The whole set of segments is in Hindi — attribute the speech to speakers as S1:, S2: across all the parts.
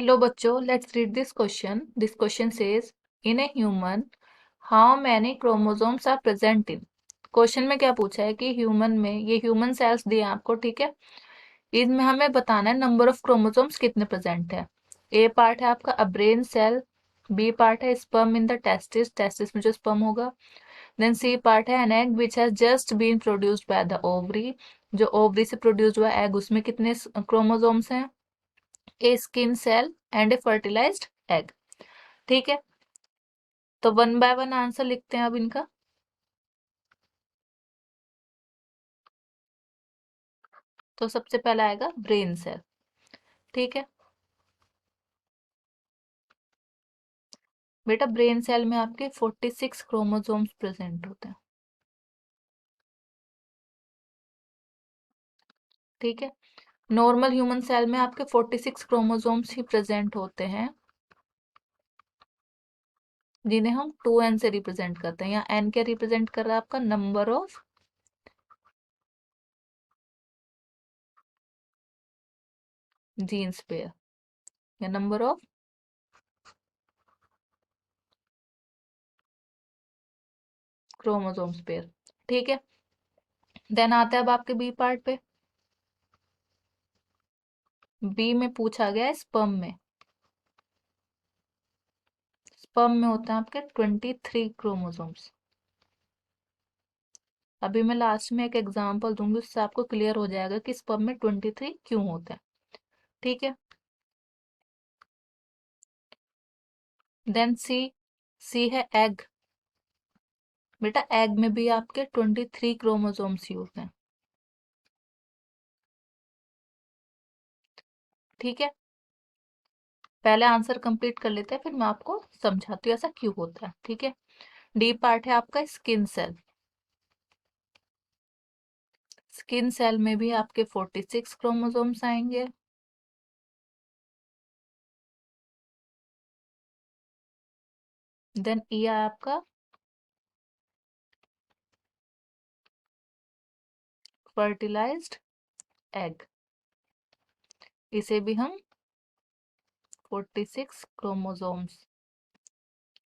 S1: Hello बच्चों, let's read this question. This question says, in a human, how many chromosomes are present in? Question में क्या पूछा है कि ह्यूमन में, ये ह्यूमन सेल्स दिए हैं आपको, ठीक है। इसमें हमें बताना है नंबर ऑफ क्रोमोसोम्स कितने प्रेजेंट है। ए पार्ट है आपका uh brain cell, B part है sperm in the testis, testis में जो स्पर्म होगा। देन सी पार्ट है an egg which has just been produced by the ovary, जो ओवरी से प्रोड्यूस हुआ एग, उसमें कितने क्रोमोसोम्स हैं। A skin cell and a fertilised egg, ठीक है। तो वन बाय वन आंसर लिखते हैं अब इनका। तो सबसे पहला आएगा ब्रेन सेल, ठीक है। बेटा ब्रेन सेल में आपके 46 क्रोमोसोम्स प्रेजेंट होते हैं, ठीक है। नॉर्मल ह्यूमन सेल में आपके 46 क्रोमोसोम्स ही प्रेजेंट होते हैं, जिन्हें हम 2n से रिप्रेजेंट करते हैं। यहाँ n क्या रिप्रेजेंट कर रहा है आपका, नंबर ऑफ जीन्स पेयर या नंबर ऑफ क्रोमोसोम्स पेयर, ठीक है। देन आते हैं अब आपके बी पार्ट पे। बी में पूछा गया है स्पर्म में। स्पर्म में होते हैं आपके 23 क्रोमोसोम्स। अभी मैं लास्ट में एक एग्जांपल दूंगी, उससे आपको क्लियर हो जाएगा कि स्पर्म में 23 क्यों होते हैं, ठीक है। देन सी, सी है एग। बेटा एग में भी आपके 23 क्रोमोसोम्स यूज हैं, ठीक है। पहले आंसर कंप्लीट कर लेते हैं, फिर मैं आपको समझाती हूँ ऐसा क्यों होता है, ठीक है। डी पार्ट है आपका स्किन सेल। स्किन सेल में भी आपके 46 क्रोमोसोम्स आएंगे। देन ई है आपका फर्टिलाइज्ड एग, इसे भी हम 46 क्रोमोसोम्स,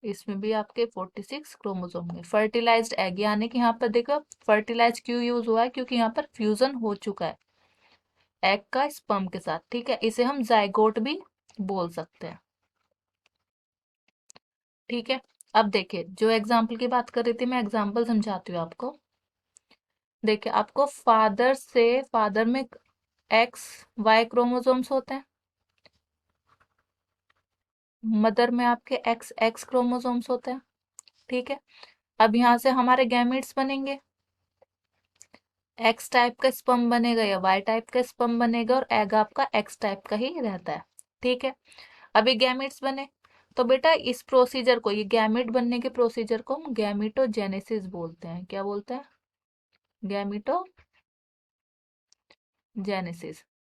S1: इसमें भी आपके 46 क्रोमोसोम में फर्टिलाइज्ड एग, यानी कि यहाँ पर देखो फर्टिलाइज क्यों यूज हुआ है, क्योंकि यहाँ पर फ्यूजन हो चुका है एग का स्पर्म के साथ, ठीक है। इसे हम जाइगोट भी बोल सकते हैं, ठीक है। अब देखिए जो एग्जाम्पल की बात कर रही थी, मैं एग्जाम्पल समझाती हूँ आपको। देखिए आपको फादर से, फादर में एक्स वाई क्रोमोसोम्स होते हैं, मदर में आपके एक्स एक्स क्रोमोसोम्स होते हैं, ठीक है। अब यहाँ से हमारे गैमीट्स बनेंगे, एक्स टाइप का स्पर्म बनेगा या वाई टाइप का स्पर्म बनेगा, और एग आपका एक्स टाइप का ही रहता है, ठीक है। अभी गैमीट्स बने, तो बेटा इस प्रोसीजर को, ये गैमीट बनने के प्रोसीजर को हम गैमीटोजेनेसिस बोलते हैं। क्या बोलते हैं, गैमीटोजेनेसिस।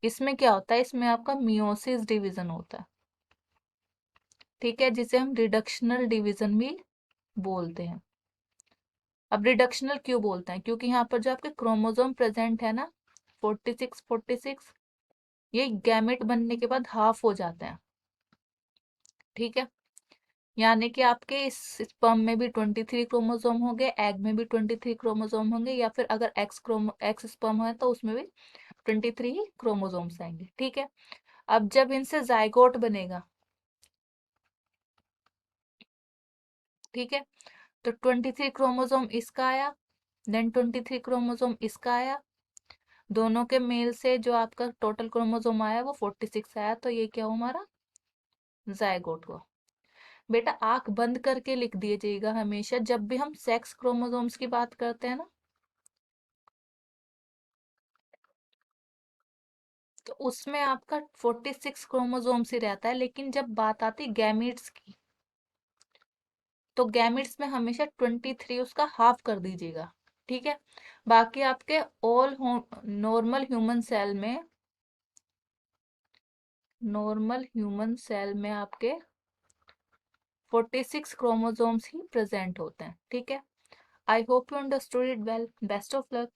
S1: इसमें क्या होता है, इसमें आपका मियोसिस डिवीजन होता है, ठीक है, जिसे हम रिडक्शनल डिवीजन भी बोलते हैं। अब रिडक्शनल क्यों बोलते हैं, क्योंकि यहाँ पर जो आपके क्रोमोसोम प्रेजेंट है ना, 46 ये गैमेट बनने के बाद हाफ हो जाते हैं, ठीक है। यानी कि आपके इस स्पर्म में भी 23 क्रोमोसोम होंगे, एग में भी 23 क्रोमोसोम होंगे, या फिर अगर एक्स स्पर्म है तो उसमें भी 23 ही क्रोमोसोम्स आएंगे, ठीक है। अब जब इनसे जाइगोट बनेगा, ठीक है, तो 23 क्रोमोसोम इसका आया, देन 23 क्रोमोसोम इसका आया, दोनों के मेल से जो आपका टोटल क्रोमोसोम आया वो 46 आया, तो ये क्या हुआ हमारा, जाइगोट हुआ। बेटा आंख बंद करके लिख दीजिएगा हमेशा जब भी हम सेक्स क्रोमोसोम्स की बात करते हैं ना, तो उसमें आपका 46 क्रोमोसोम्स ही रहता है, लेकिन जब बात आती गैमीट्स की, तो गैमिट्स में हमेशा 23 उसका हाफ कर दीजिएगा, ठीक है। बाकी आपके ऑल नॉर्मल ह्यूमन सेल में, नॉर्मल ह्यूमन सेल में आपके 46 क्रोमोसोम्स ही प्रेजेंट होते हैं, ठीक है। I hope you understood it well, best of luck.